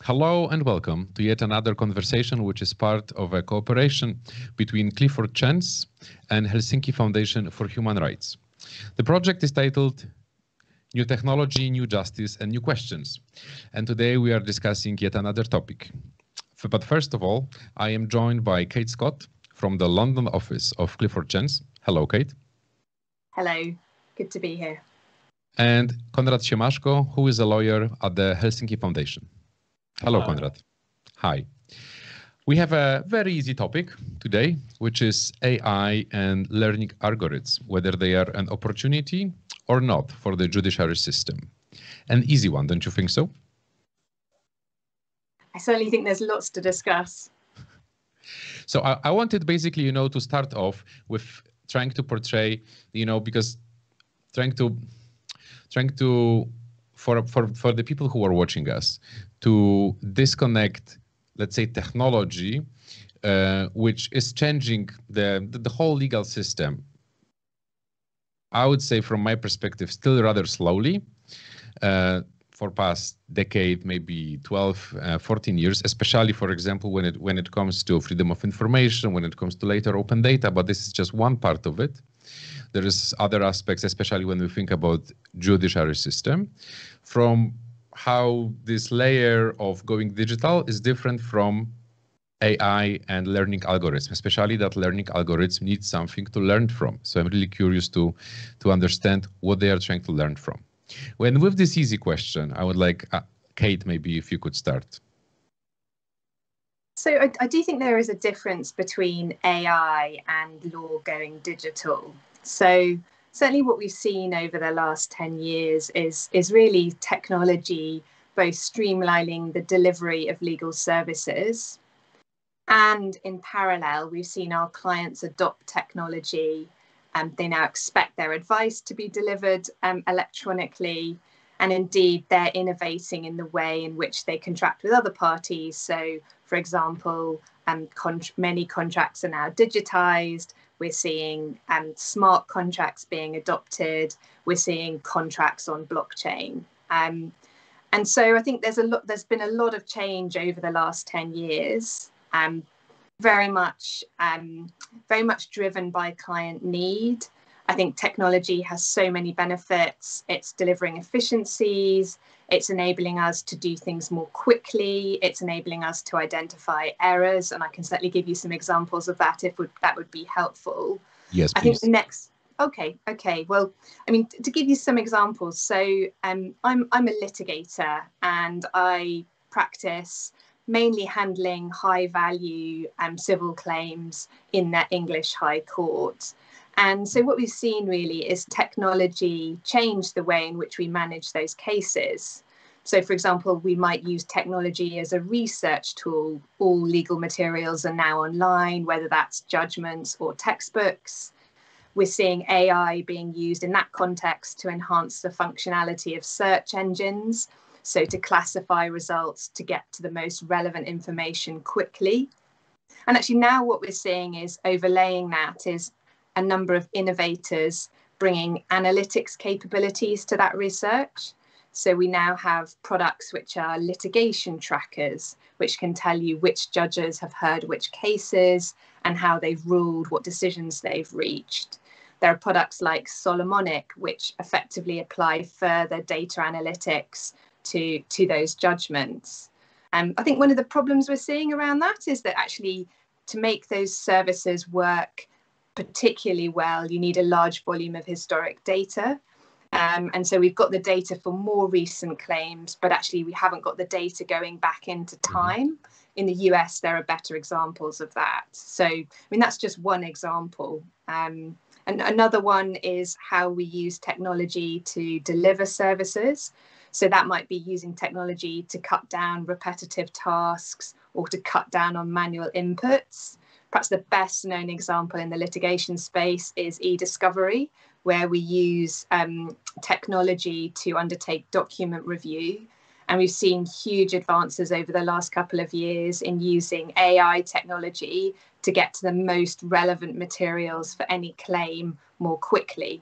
Hello and welcome to yet another conversation which is part of a cooperation between Clifford and Helsinki Foundation for Human Rights. The project is titled New Technology, New Justice and New Questions. And today we are discussing yet another topic. But first of all, I am joined by Kate Scott from the London office of Clifford. Hello, Kate. Hello, good to be here. And Konrad Siemaszko, who is a lawyer at the Helsinki Foundation. Hello, Konrad. Hi. We have a very easy topic today, which is AI and learning algorithms, whether they are an opportunity or not for the judiciary system. An easy one, don't you think so? I certainly think there's lots to discuss. So I wanted basically, to start off with trying to portray, because trying to for the people who are watching us to disconnect, let's say, technology, which is changing the whole legal system. I would say, from my perspective, still rather slowly. For past decade, maybe 12, 14 years, especially, for example, when it comes to freedom of information, when it comes to later open data, but this is just one part of it. There is other aspects, especially when we think about judiciary system, from how this layer of going digital is different from AI and learning algorithms, especially that learning algorithms need something to learn from. So I'm really curious to understand what they are trying to learn from. When with this easy question, I would like, Kate, maybe if you could start. So I do think there is a difference between AI and law going digital. So certainly what we've seen over the last 10 years is really technology both streamlining the delivery of legal services, and in parallel, we've seen our clients adopt technology. They now expect their advice to be delivered electronically, and indeed they're innovating in the way in which they contract with other parties. So, for example, many contracts are now digitized. We're seeing smart contracts being adopted. We're seeing contracts on blockchain. And so I think there's been a lot of change over the last 10 years. Very much driven by client need. I think technology has so many benefits. It's delivering efficiencies. It's enabling us to do things more quickly. It's enabling us to identify errors. And I can certainly give you some examples of that if that would be helpful. Yes, please. I think the next. Okay. Well, I mean, to give you some examples. So I'm a litigator and I practice mainly handling high value civil claims in the English High Court. And so what we've seen really is technology change the way in which we manage those cases. So, for example, we might use technology as a research tool. All legal materials are now online, whether that's judgments or textbooks. We're seeing AI being used in that context to enhance the functionality of search engines. So to classify results, to get to the most relevant information quickly. And actually now what we're seeing is overlaying that is a number of innovators bringing analytics capabilities to that research. So we now have products which are litigation trackers, which can tell you which judges have heard which cases and how they've ruled, what decisions they've reached. There are products like Solomonic, which effectively apply further data analytics to those judgments. I think one of the problems we're seeing around that is that actually to make those services work particularly well, you need a large volume of historic data. And so we've got the data for more recent claims, but actually we haven't got the data going back into time. In the US, there are better examples of that. So, I mean, that's just one example. And another one is how we use technology to deliver services. So that might be using technology to cut down repetitive tasks or to cut down on manual inputs. Perhaps the best known example in the litigation space is e-discovery, where we use technology to undertake document review. And we've seen huge advances over the last couple of years in using AI technology to get to the most relevant materials for any claim more quickly.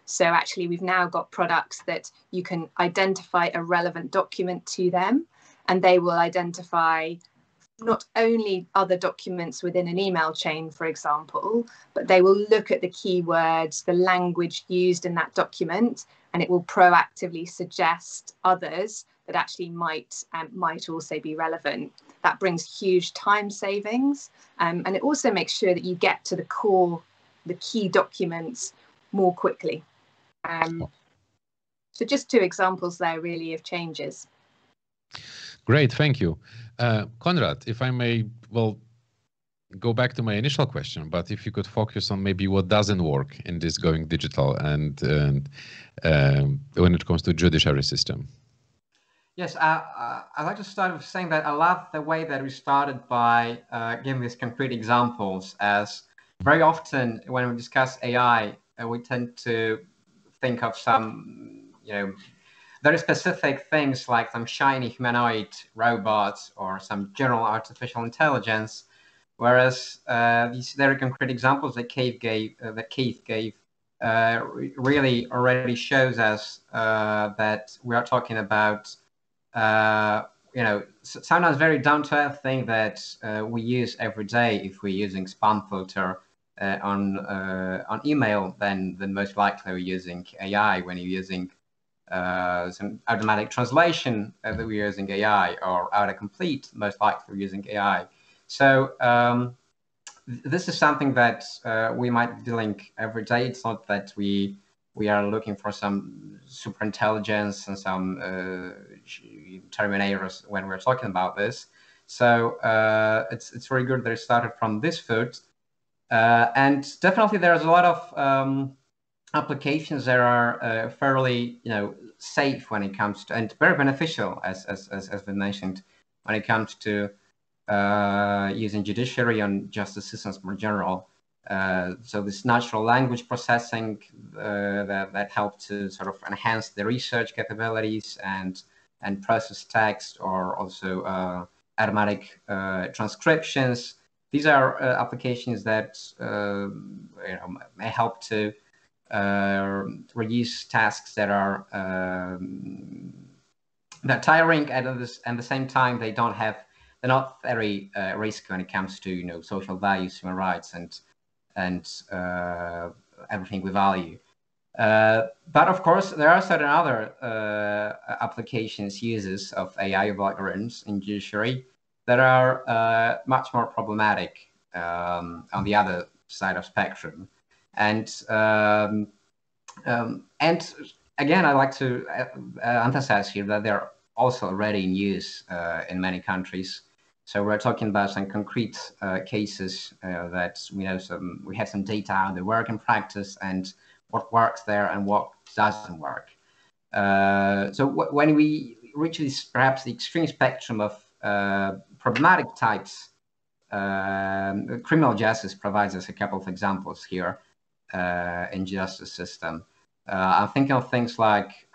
So actually, we've now got products that you can identify a relevant document to them, and they will identify not only other documents within an email chain, for example, but they will look at the keywords, the language used in that document, and it will proactively suggest others that actually might also be relevant. That brings huge time savings, and it also makes sure that you get to the key documents more quickly. So just two examples there really of changes. Great, thank you. Konrad, if I may, well, go back to my initial question, but if you could focus on maybe what doesn't work in this going digital and when it comes to judiciary system. Yes, I'd like to start with saying that I love the way that we started by giving these concrete examples, as very often when we discuss AI, we tend to think of some, very specific things like some shiny humanoid robots or some general artificial intelligence, whereas these very concrete examples that Keith gave, really already shows us that we are talking about sometimes very down-to-earth thing that we use every day. If we're using spam filter on email, then most likely we're using AI. When you're using some automatic translation, that we're using AI, or autocomplete, most likely we're using AI. So this is something that we might be dealing every day. It's not that we are looking for some super intelligence and some terminators when we're talking about this. So it's very good that it started from this foot. And definitely there's a lot of applications that are fairly safe when it comes to, and very beneficial, as been mentioned, when it comes to using judiciary and justice systems more general. So this natural language processing that help to sort of enhance the research capabilities and process text, or also automatic transcriptions. These are applications that may help to reduce tasks that are tiring, and at the same time they're not very risky when it comes to social values, human rights, and everything we value. But of course, there are certain other applications, uses of AI algorithms in judiciary that are much more problematic on the other side of spectrum. And again, I'd like to emphasize here that they're also already in use in many countries. So we're talking about some concrete cases that we have some data how they work in practice, and what works there and what doesn't work. So when we reach this, perhaps the extreme spectrum of problematic types, criminal justice provides us a couple of examples here in justice system. I'm thinking of things like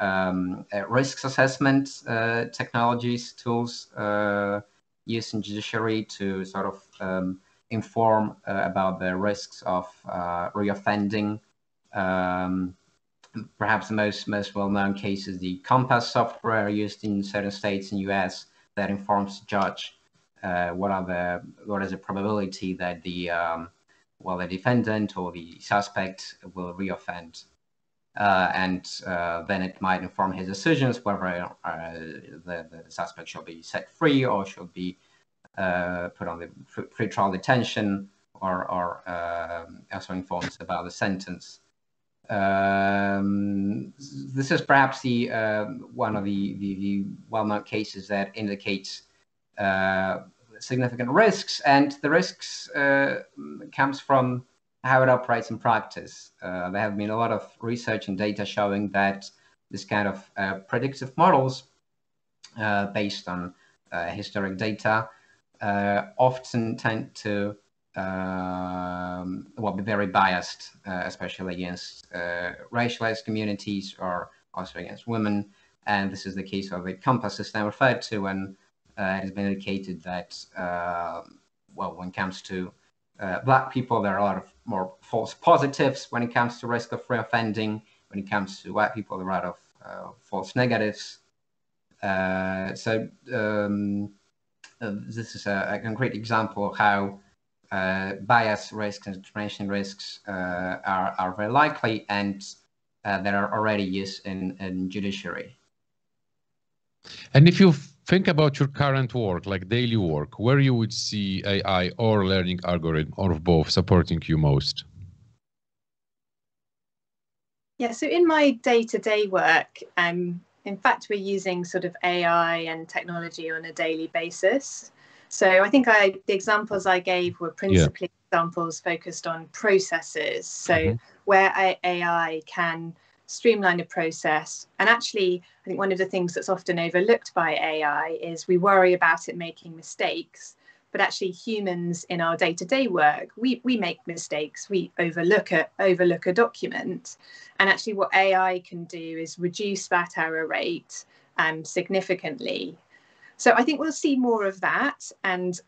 risks assessment technologies, tools used in judiciary to sort of inform about the risks of reoffending. Perhaps the most well-known case is the Compass software used in certain states in US that informs the judge what is the probability that the defendant or the suspect will reoffend. And then it might inform his decisions whether the suspect shall be set free or should be put on the pretrial detention, or also informs about the sentence. This is perhaps the one of the well-known cases that indicates significant risks, and the risks comes from how it operates in practice. There have been a lot of research and data showing that this kind of predictive models based on historic data often tend to be very biased, especially against racialized communities or also against women. And this is the case of the Compass system referred to, when it has been indicated that, when it comes to Black people, there are a lot of more false positives when it comes to risk of reoffending. When it comes to white people, there are a lot of false negatives. This is a concrete example of how bias risks and discrimination risks are very likely, and that are already used in judiciary. And if you think about your current work, like daily work, where you would see AI or learning algorithm or both supporting you most? Yeah, so in my day-to-day work, in fact, we're using sort of AI and technology on a daily basis. So I think the examples I gave were principally examples focused on processes. So where AI can streamline a process. And actually, I think one of the things that's often overlooked by AI is we worry about it making mistakes. But actually, humans in our day-to-day work, we make mistakes. We overlook a document, and actually, what AI can do is reduce that error rate significantly. So I think we'll see more of that, and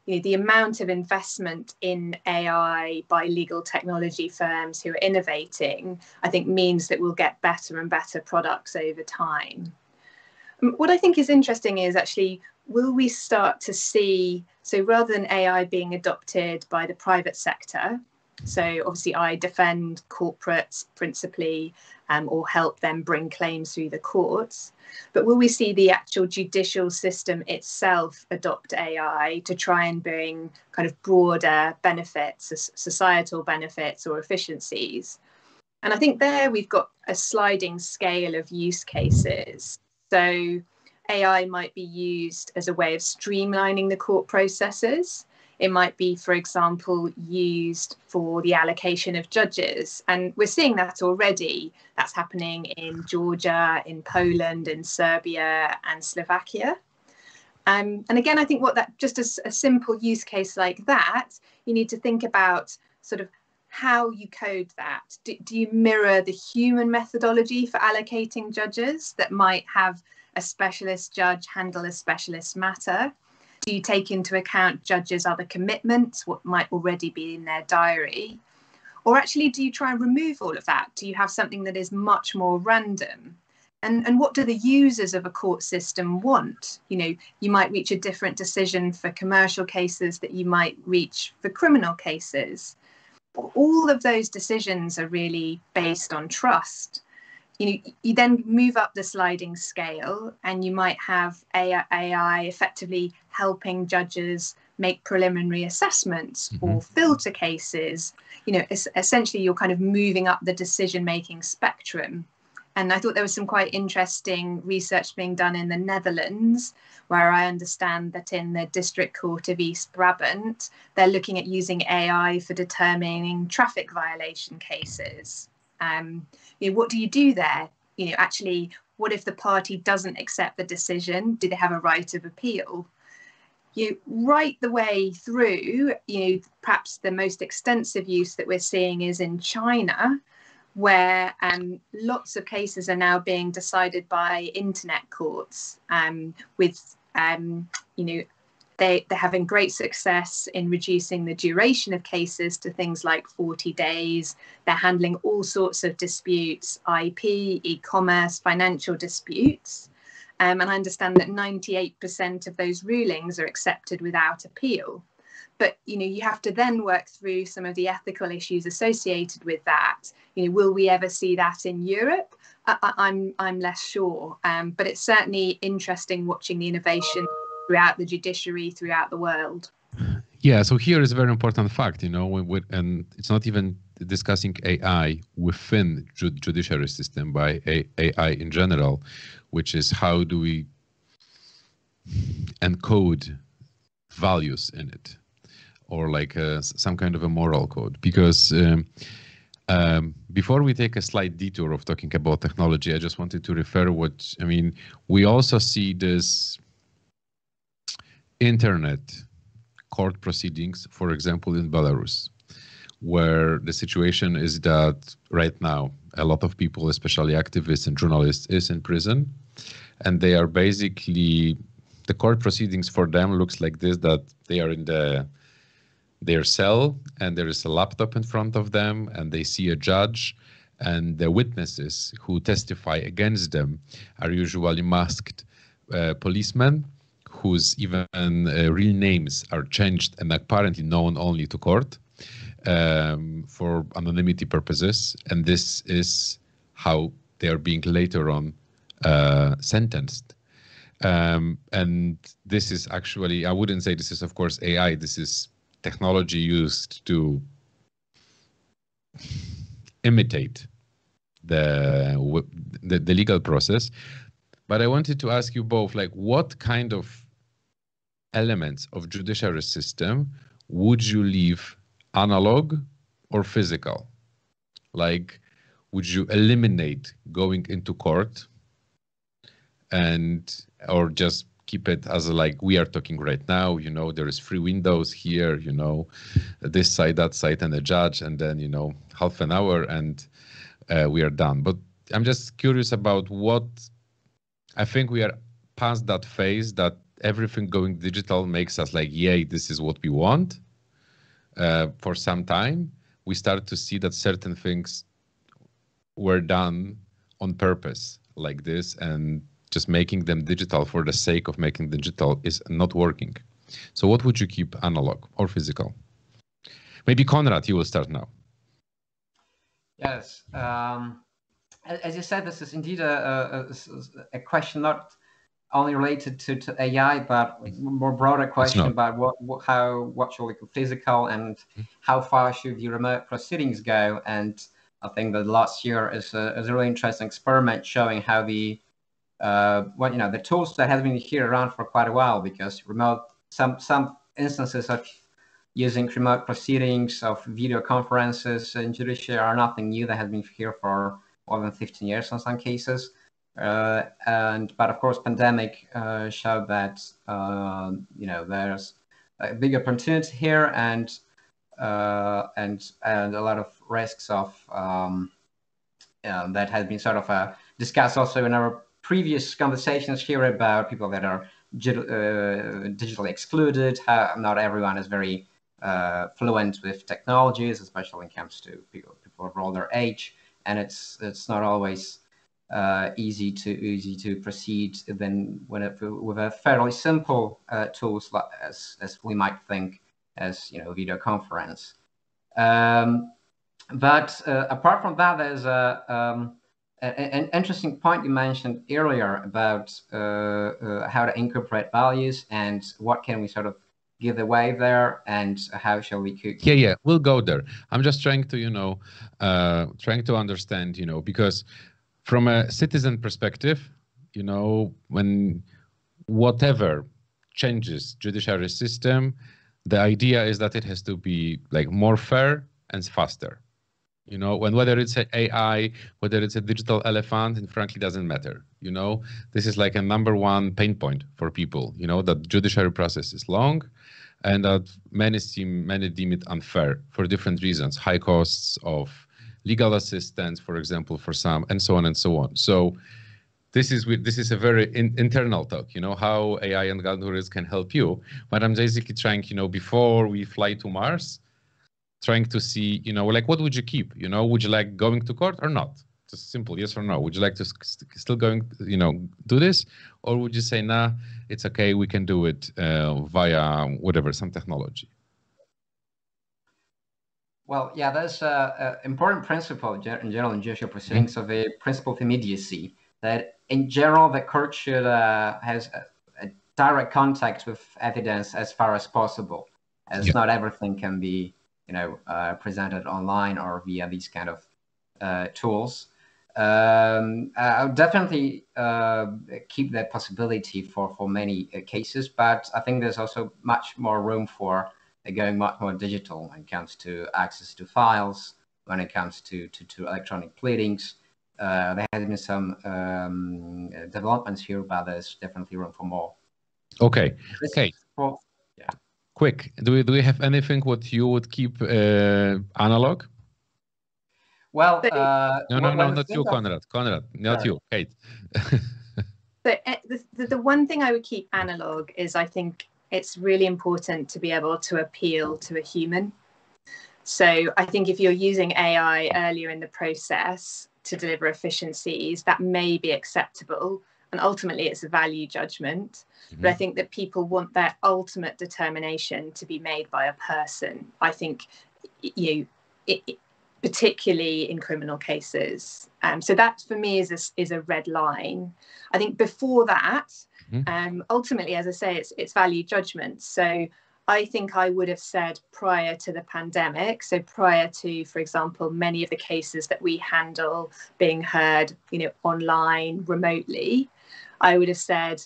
the amount of investment in AI by legal technology firms who are innovating, I think, means that we'll get better and better products over time. What I think is interesting is actually, will we start to see, so rather than AI being adopted by the private sector, so obviously I defend corporates principally or help them bring claims through the courts, but will we see the actual judicial system itself adopt AI to try and bring kind of broader benefits, societal benefits or efficiencies? And I think there we've got a sliding scale of use cases. So AI might be used as a way of streamlining the court processes. It might be, for example, used for the allocation of judges. And we're seeing that already. That's happening in Georgia, in Poland, in Serbia, and Slovakia. And again, I think just a simple use case like that, you need to think about sort of how you code that. Do you mirror the human methodology for allocating judges that might have a specialist judge handle a specialist matter? Do you take into account judges' other commitments, what might already be in their diary? Or actually, do you try and remove all of that? Do you have something that is much more random? And what do the users of a court system want? You might reach a different decision for commercial cases that you might reach for criminal cases. All of those decisions are really based on trust. You then move up the sliding scale, and you might have AI effectively helping judges make preliminary assessments or filter cases. Essentially, you're kind of moving up the decision-making spectrum. And I thought there was some quite interesting research being done in the Netherlands, where I understand that in the District Court of East Brabant, they're looking at using AI for determining traffic violation cases. What do you do there? Actually, what if the party doesn't accept the decision? Do they have a right of appeal? Right the way through, perhaps the most extensive use that we're seeing is in China, where lots of cases are now being decided by internet courts with, they're having great success in reducing the duration of cases to things like 40 days. They're handling all sorts of disputes, IP, e-commerce, financial disputes. And I understand that 98% of those rulings are accepted without appeal. But, you have to then work through some of the ethical issues associated with that. Will we ever see that in Europe? I'm less sure. But it's certainly interesting watching the innovation throughout the judiciary, throughout the world. Yeah, so here is a very important fact, and it's not even discussing AI within judiciary system by AI in general, which is how do we encode values in it, or like some kind of a moral code. Because before we take a slight detour of talking about technology, I just wanted to refer we also see this internet court proceedings, for example, in Belarus, where the situation is that right now, a lot of people, especially activists and journalists, is in prison. And they are basically, the court proceedings for them looks like this, that they are in their cell, and there is a laptop in front of them, and they see a judge, and the witnesses who testify against them are usually masked. policemen whose even real names are changed and apparently known only to court for anonymity purposes. And this is how they are being later on sentenced. And this is actually, I wouldn't say this is, of course, AI. This is technology used to imitate the legal process. But I wanted to ask you both, like, what kind of elements of judiciary system would you leave analog or physical? Like, would you eliminate going into court and, or just keep it as like we are talking right now, you know, there is 3 windows here, you know, this side, that side, and a judge, and then, you know, half an hour and we are done. But I'm just curious about what, I think we are past that phase that everything going digital makes us like, yay, this is what we want. For some time, we start to see that certain things were done on purpose like this, and just making them digital for the sake of making digital is not working. So what would you keep, analog or physical? Maybe Konrad, you will start now. Yes. As you said, this is indeed a question not only related to AI, but more broader question about what should we call physical, and how far should the remote proceedings go. And I think that last year is a really interesting experiment showing how the the tools that have been here around for quite a while, because some instances of using remote proceedings, of video conferences in judiciary are nothing new. They have been here for more than 15 years in some cases. But of course, pandemic showed that there's a big opportunity here, and a lot of risks of that has been sort of discussed also in our previous conversations here about people that are digitally excluded. How not everyone is very fluent with technologies, especially when it comes to people of older age, and it's not always easy to proceed with a fairly simple tools as we might think, as video conference. But apart from that, there's an interesting point you mentioned earlier about how to incorporate values and what can we sort of give away there, and how shall we cook. Yeah, we'll go there. I'm just trying to trying to understand, because from a citizen perspective, when whatever changes judiciary system, the idea is that it has to be like more fair and faster. Whether it's an AI, whether it's a digital elephant, it frankly doesn't matter. This is like a #1 pain point for people, that judiciary process is long and that many deem it unfair for different reasons, high costs of legal assistance, for example, for some, and so on and so on. So this is a very internal talk, how AI and algorithms can help you. But I'm basically trying, before we fly to Mars, trying to see, like, what would you keep? Would you like going to court or not? Just simple yes or no. Would you like to still do this? Or would you say, nah, it's okay, we can do it via whatever, some technology? Well, yeah, there's an important principle in general in judicial proceedings of a principle of immediacy, that in general, the court should has a direct contact with evidence as far as possible, as not everything can be presented online or via these kind of tools. I'll definitely keep that possibility for many cases, but I think there's also much more room for going much more digital when it comes to access to files, when it comes to electronic pleadings. There has been some developments here, but there's definitely room for more. Okay. Yeah. Quick, do we have anything what you would keep analog? Well, no, not you, Konrad. Konrad, not you, Kate. So the one thing I would keep analog is, I think it's really important to be able to appeal to a human. So I think if you're using AI earlier in the process to deliver efficiencies, that may be acceptable. and ultimately it's a value judgment. But I think that people want their ultimate determination to be made by a person. I think, particularly in criminal cases. So that for me is a red line. I think before that, ultimately, as I say, it's value judgment. So I think I would have said prior to the pandemic, so prior to, for example, many of the cases that we handle being heard, online, remotely, I would have said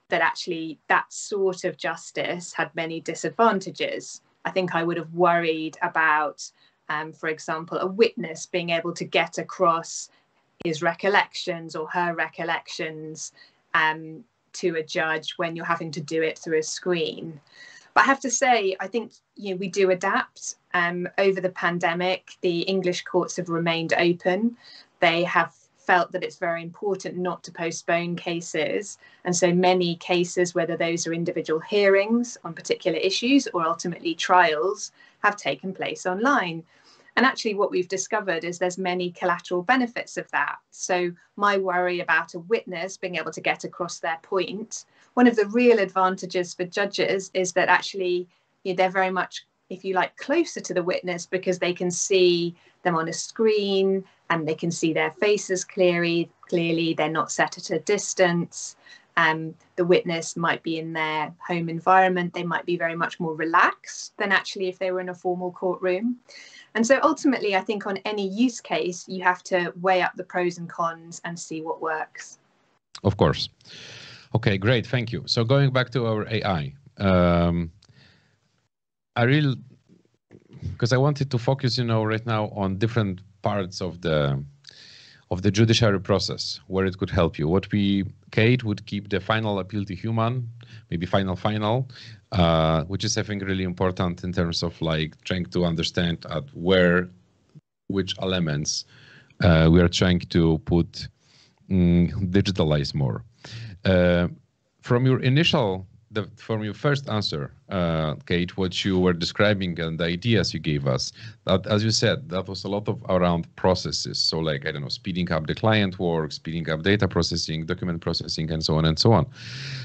that actually that sort of justice had many disadvantages. I think I would have worried about, for example, a witness being able to get across his recollections or her recollections to a judge when you're having to do it through a screen. But I have to say, I think we do adapt. Over the pandemic, the English courts have remained open. They have felt that it's very important not to postpone cases. And so many cases, whether those are individual hearings on particular issues or ultimately trials, have taken place online. And actually what we've discovered is there's many collateral benefits of that. So my worry about a witness being able to get across their point, one of the real advantages for judges is that actually they're very much, if you like, closer to the witness because they can see them on a screen and they can see their faces clearly. They're not set at a distance. The witness might be in their home environment. They might be very much more relaxed than actually if they were in a formal courtroom. And so ultimately, I think on any use case, you have to weigh up the pros and cons and see what works. Of course. Okay, great. Thank you. So going back to our AI, because I wanted to focus, right now on different parts of the judiciary process where it could help you. Kate would keep the final appeal to human, maybe final, which is, I think, really important in terms of trying to understand which elements we are trying to digitalize more. From your first answer, Kate, what you were describing and the ideas you gave us, that, as you said, that was a lot around processes. So I don't know, speeding up the client work, speeding up data processing, document processing, and so on and so on.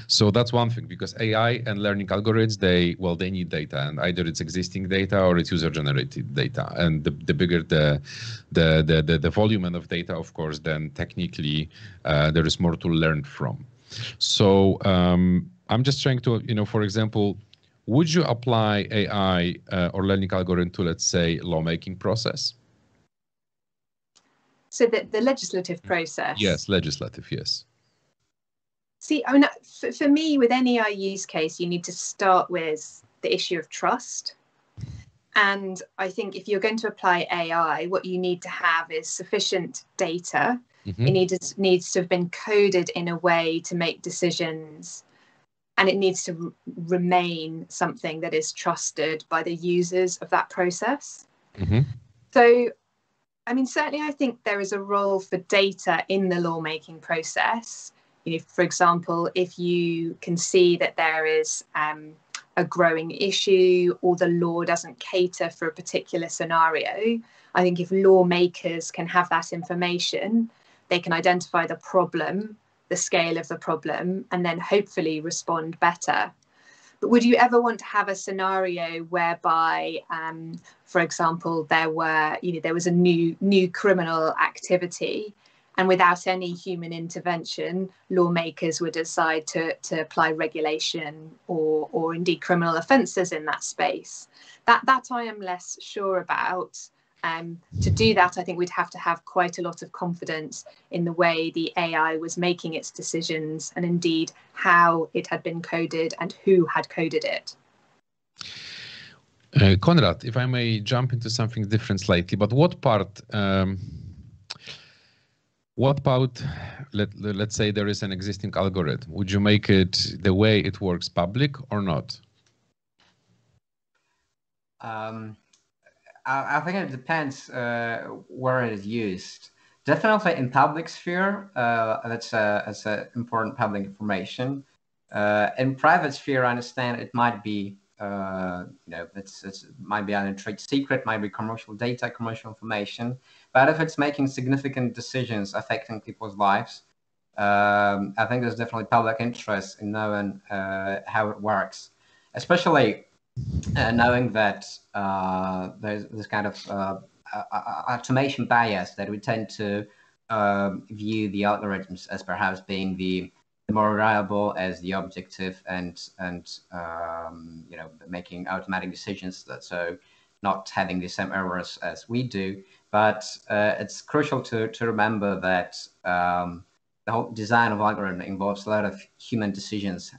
So that's one thing, because AI and learning algorithms, they need data, and either it's existing data or it's user-generated data. And the bigger the volume of data, of course, then technically there is more to learn from. So I'm just trying to, for example, would you apply AI or learning algorithm to, let's say, lawmaking process? So the legislative process? Yes, legislative, yes. See, I mean, for me, with any AI use case, you need to start with the issue of trust. And I think if you're going to apply AI, what you need to have is sufficient data. It needs to have been coded in a way to make decisions, and it needs to remain something that is trusted by the users of that process. So, I mean, certainly I think there is a role for data in the lawmaking process. For example, if you can see that there is a growing issue or the law doesn't cater for a particular scenario, I think if lawmakers can have that information, they can identify the problem, the scale of the problem, and then hopefully respond better. But would you ever want to have a scenario whereby, for example, there was a new criminal activity, and without any human intervention, lawmakers would decide to apply regulation or indeed criminal offences in that space? That I am less sure about. To do that, I think we'd have to have quite a lot of confidence in the way the AI was making its decisions and indeed how it had been coded and who had coded it. Konrad, if I may jump into something different slightly, but what part, let's say there is an existing algorithm, would you make it the way it works public or not? I think it depends where it is used. Definitely in public sphere, that's important public information. In private sphere, I understand it might be, it might be a trade secret, might be commercial data, commercial information. But if it's making significant decisions affecting people's lives, I think there's definitely public interest in knowing how it works, especially knowing that there's this kind of automation bias that we tend to view the algorithms as perhaps being the more reliable, as the objective, and making automatic decisions. So not having the same errors as we do. But it's crucial to remember that the whole design of algorithm involves a lot of human decisions,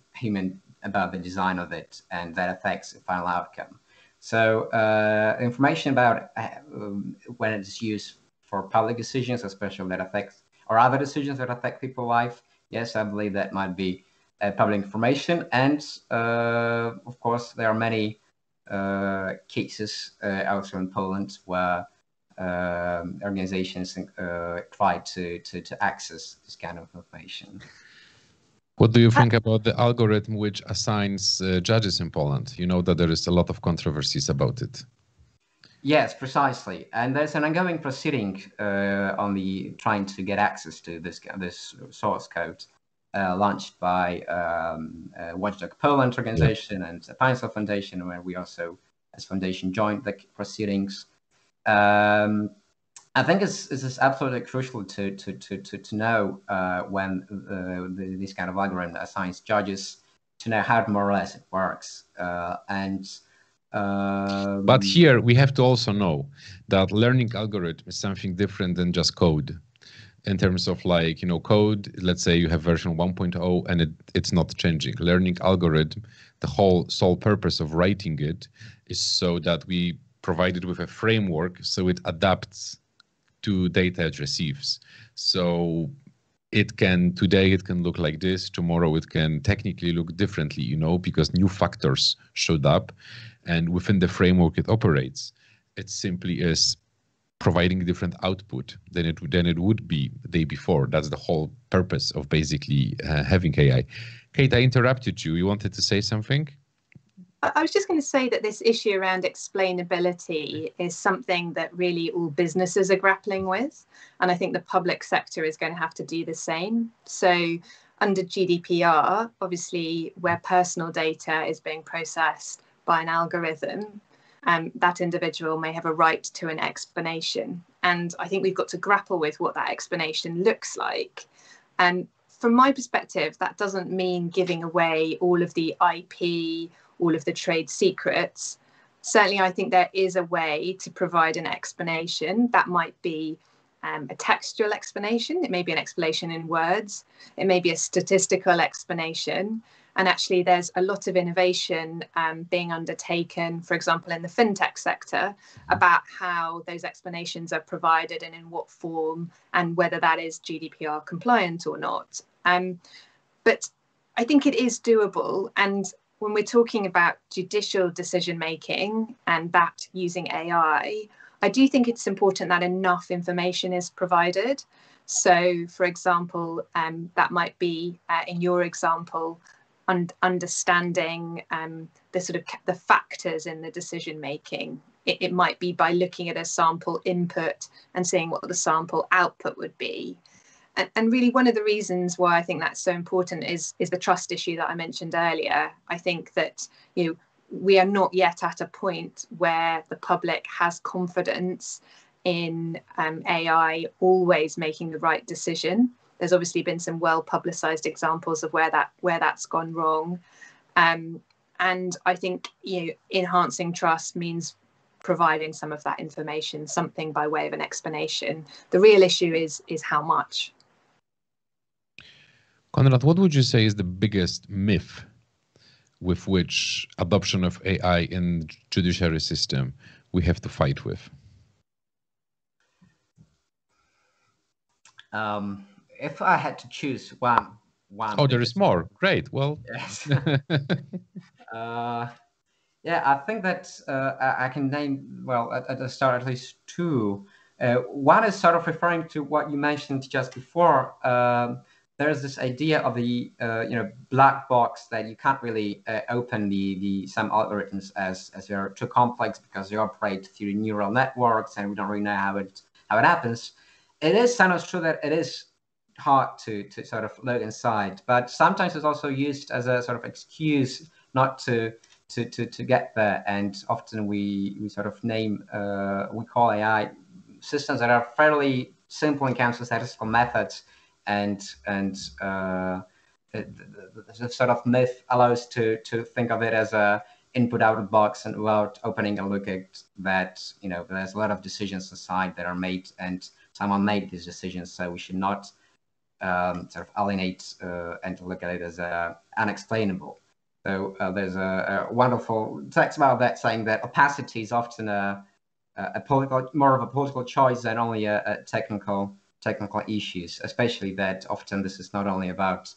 about the design of it, and that affects the final outcome. So information about when it's used for public decisions, especially that affects, or other decisions that affect people's life, yes, I believe that might be public information. And of course, there are many cases also in Poland where organizations try to access this kind of information. What do you think about the algorithm which assigns judges in Poland? You know that there is a lot of controversies about it. Yes, precisely. And there's an ongoing proceeding on the trying to get access to this source code launched by Watchdog Poland organization and the Siemaszko Foundation, where we also, as foundation, joined the proceedings. I think it's absolutely crucial to know when this kind of algorithm assigns judges, to know how more or less it works. But here we have to also know that learning algorithm is something different than just code. In terms of code, let's say you have version 1.0 and it's not changing. Learning algorithm, the sole purpose of writing it is so that we provide it with a framework so it adapts to data it receives. So today it can look like this, tomorrow it can technically look differently, because new factors showed up, and within the framework it operates. It simply is providing different output than it would be the day before. That's the whole purpose of basically having AI. Kate, I interrupted you. You wanted to say something? I was just going to say that this issue around explainability is something that really all businesses are grappling with. And I think the public sector is going to have to do the same. So under GDPR, obviously, where personal data is being processed by an algorithm, that individual may have a right to an explanation. And I think we've got to grapple with what that explanation looks like. And from my perspective, that doesn't mean giving away all of the IP, all of the trade secrets. Certainly, I think there is a way to provide an explanation. That might be a textual explanation. It may be an explanation in words. It may be a statistical explanation. And actually, there's a lot of innovation being undertaken, for example, in the fintech sector, about how those explanations are provided and in what form, and whether that is GDPR compliant or not. But I think it is doable. And when we're talking about judicial decision making and that using AI, I do think it's important that enough information is provided. So, for example, that might be, in your example, understanding the factors in the decision making. It might be by looking at a sample input and seeing what the sample output would be. And really, one of the reasons why I think that's so important is the trust issue that I mentioned earlier. I think that we are not yet at a point where the public has confidence in AI always making the right decision. There's obviously been some well-publicized examples of where that's gone wrong, and I think enhancing trust means providing some of that information, something by way of an explanation. The real issue is how much. Konrad, what would you say is the biggest myth with which adoption of AI in judiciary system we have to fight with? If I had to choose one. Oh, there is more. Great. Well, yes. Yeah, I think that I can name, well, at the start, at least two. One is sort of referring to what you mentioned just before. There's this idea of the black box, that you can't really open some algorithms as they're too complex because they operate through neural networks and we don't really know how it happens. It is kind of true that it is hard to sort of look inside. But sometimes it's also used as a sort of excuse not to get there. And often we sort of name, we call AI systems that are fairly simple and counsel-statistical methods, and the sort of myth allows to think of it as a input-output box, and without opening a look at that, there's a lot of decisions inside that are made, and someone made these decisions, so we should not sort of alienate and look at it as unexplainable. So there's a wonderful text about that, saying that opacity is often more of a political choice than only a technical issues, especially that often this is not only about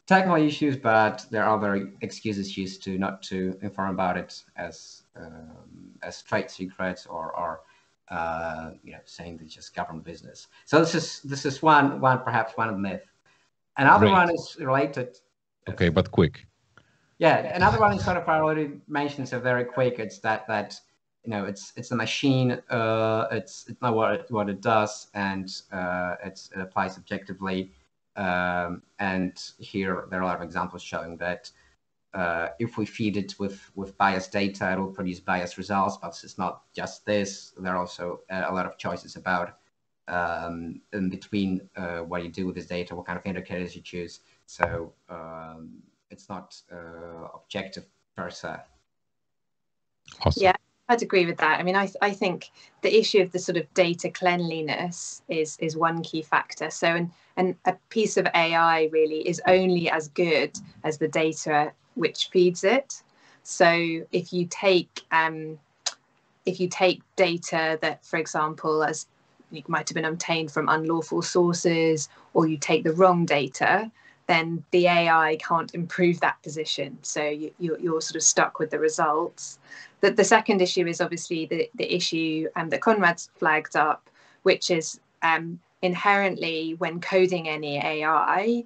technical issues, but there are other excuses used to not to inform about it as trade secrets or saying that it's just government business. So this is one perhaps one myth. Another one is related. Okay, but quick. Yeah, another one is sort of I already mentioned, so very quick. It's that it's a machine. It's not what it does, and it applies objectively. And here there are a lot of examples showing that if we feed it with biased data, it will produce biased results. But it's not just this. There are also a lot of choices about in between what you do with this data, what kind of indicators you choose. So it's not objective per se. Awesome. Yeah, I'd agree with that. I mean, I think the issue of the sort of data cleanliness is one key factor. So, and a piece of AI really is only as good as the data which feeds it. So if you take data that, for example, as it might have been obtained from unlawful sources, or you take the wrong data, then the AI can't improve that position. So you're sort of stuck with the results. The second issue is obviously the issue that Konrad's flagged up, which is inherently when coding any AI,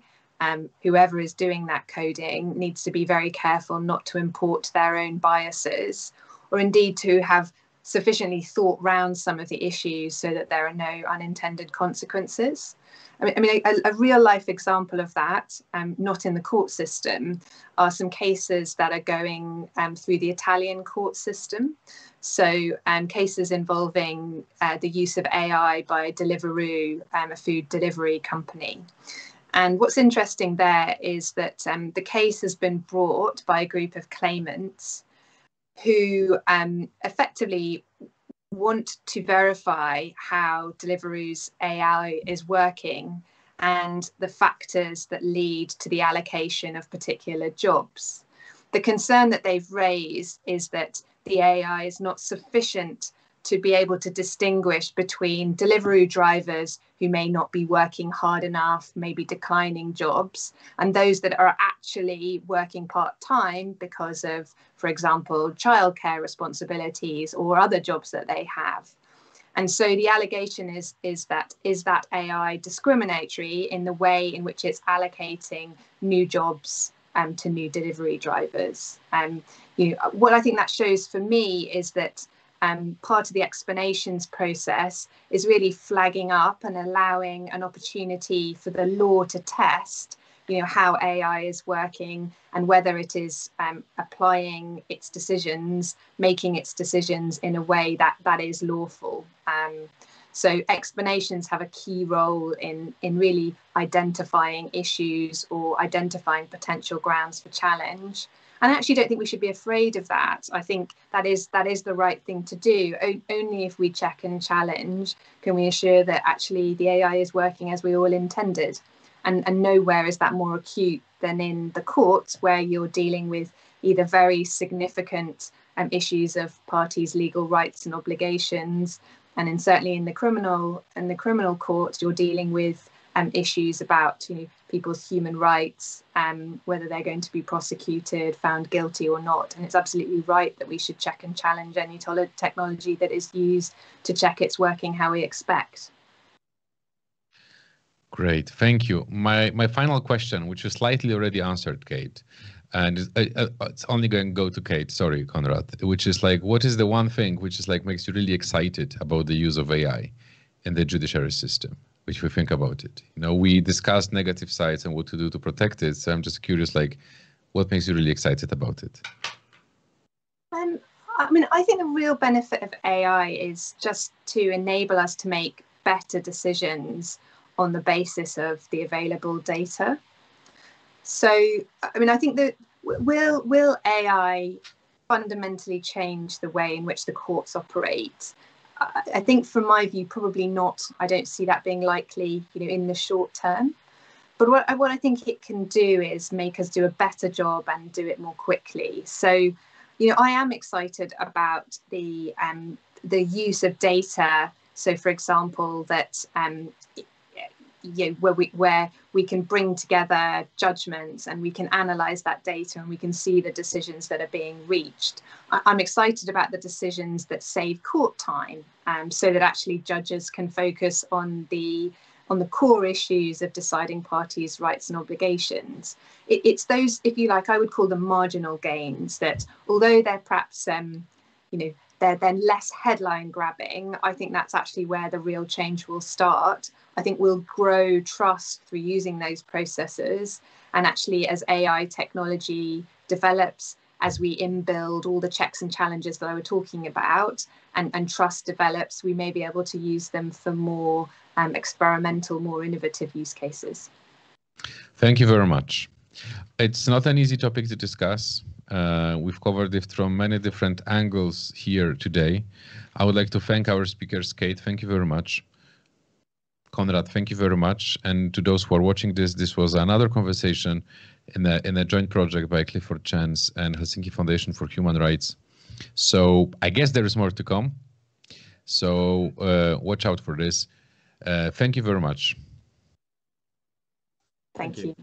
whoever is doing that coding needs to be very careful not to import their own biases, or indeed to have sufficiently thought round some of the issues so that there are no unintended consequences. I mean, a real life example of that, not in the court system, are some cases that are going through the Italian court system. So cases involving the use of AI by Deliveroo, a food delivery company. And what's interesting there is that the case has been brought by a group of claimants who effectively want to verify how Deliveroo's AI is working and the factors that lead to the allocation of particular jobs. The concern that they've raised is that the AI is not sufficient to be able to distinguish between Deliveroo drivers who may not be working hard enough, maybe declining jobs, and those that are actually working part-time because of, for example, childcare responsibilities or other jobs that they have. And so the allegation is that AI discriminatory in the way in which it's allocating new jobs to new delivery drivers. What I think that shows for me is that part of the explanations process is really flagging up and allowing an opportunity for the law to test, how AI is working and whether it is applying its decisions, making its decisions in a way that is lawful. So explanations have a key role in really identifying issues or identifying potential grounds for challenge. And I actually don't think we should be afraid of that. I think that is the right thing to do. Only if we check and challenge can we assure that actually the AI is working as we all intended. And nowhere is that more acute than in the courts, where you're dealing with either very significant issues of parties' legal rights and obligations, and certainly in the criminal court, you're dealing with issues about people's human rights, whether they're going to be prosecuted, found guilty or not. And it's absolutely right that we should check and challenge any technology that is used to check it's working how we expect. Great, thank you. My final question, which was slightly already answered, Kate, and it's only going to go to Kate, sorry, Konrad, which is like, what is the one thing which is like makes you really excited about the use of AI in the judiciary system? which we think about it. You know, we discussed negative sides and what to do to protect it. So I'm just curious, like, what makes you really excited about it? I mean, I think the real benefit of AI is just to enable us to make better decisions on the basis of the available data. So, I mean, I think that will AI fundamentally change the way in which the courts operate? I think from my view, probably not. I don't see that being likely, you know, in the short term. But what I think it can do is make us do a better job and do it more quickly. So, you know, I am excited about the use of data. So, for example, that you know, where we can bring together judgments and we can analyze that data and we can see the decisions that are being reached. I'm excited about the decisions that save court time, so that actually judges can focus on the core issues of deciding parties' rights and obligations. It's those, if you like, I would call them marginal gains, that although they're perhaps, you know, they're then less headline grabbing, I think that's actually where the real change will start. I think we'll grow trust through using those processes. And actually, as AI technology develops, as we inbuild all the checks and challenges that I was talking about, and trust develops, we may be able to use them for more experimental, more innovative use cases. Thank you very much. It's not an easy topic to discuss. We've covered it from many different angles here today. I would like to thank our speakers. Kate, thank you very much. Konrad, thank you very much. And to those who are watching this was another conversation in a joint project by Clifford Chance and Helsinki Foundation for Human Rights. So I guess there is more to come. So watch out for this. Thank you very much. Thank you.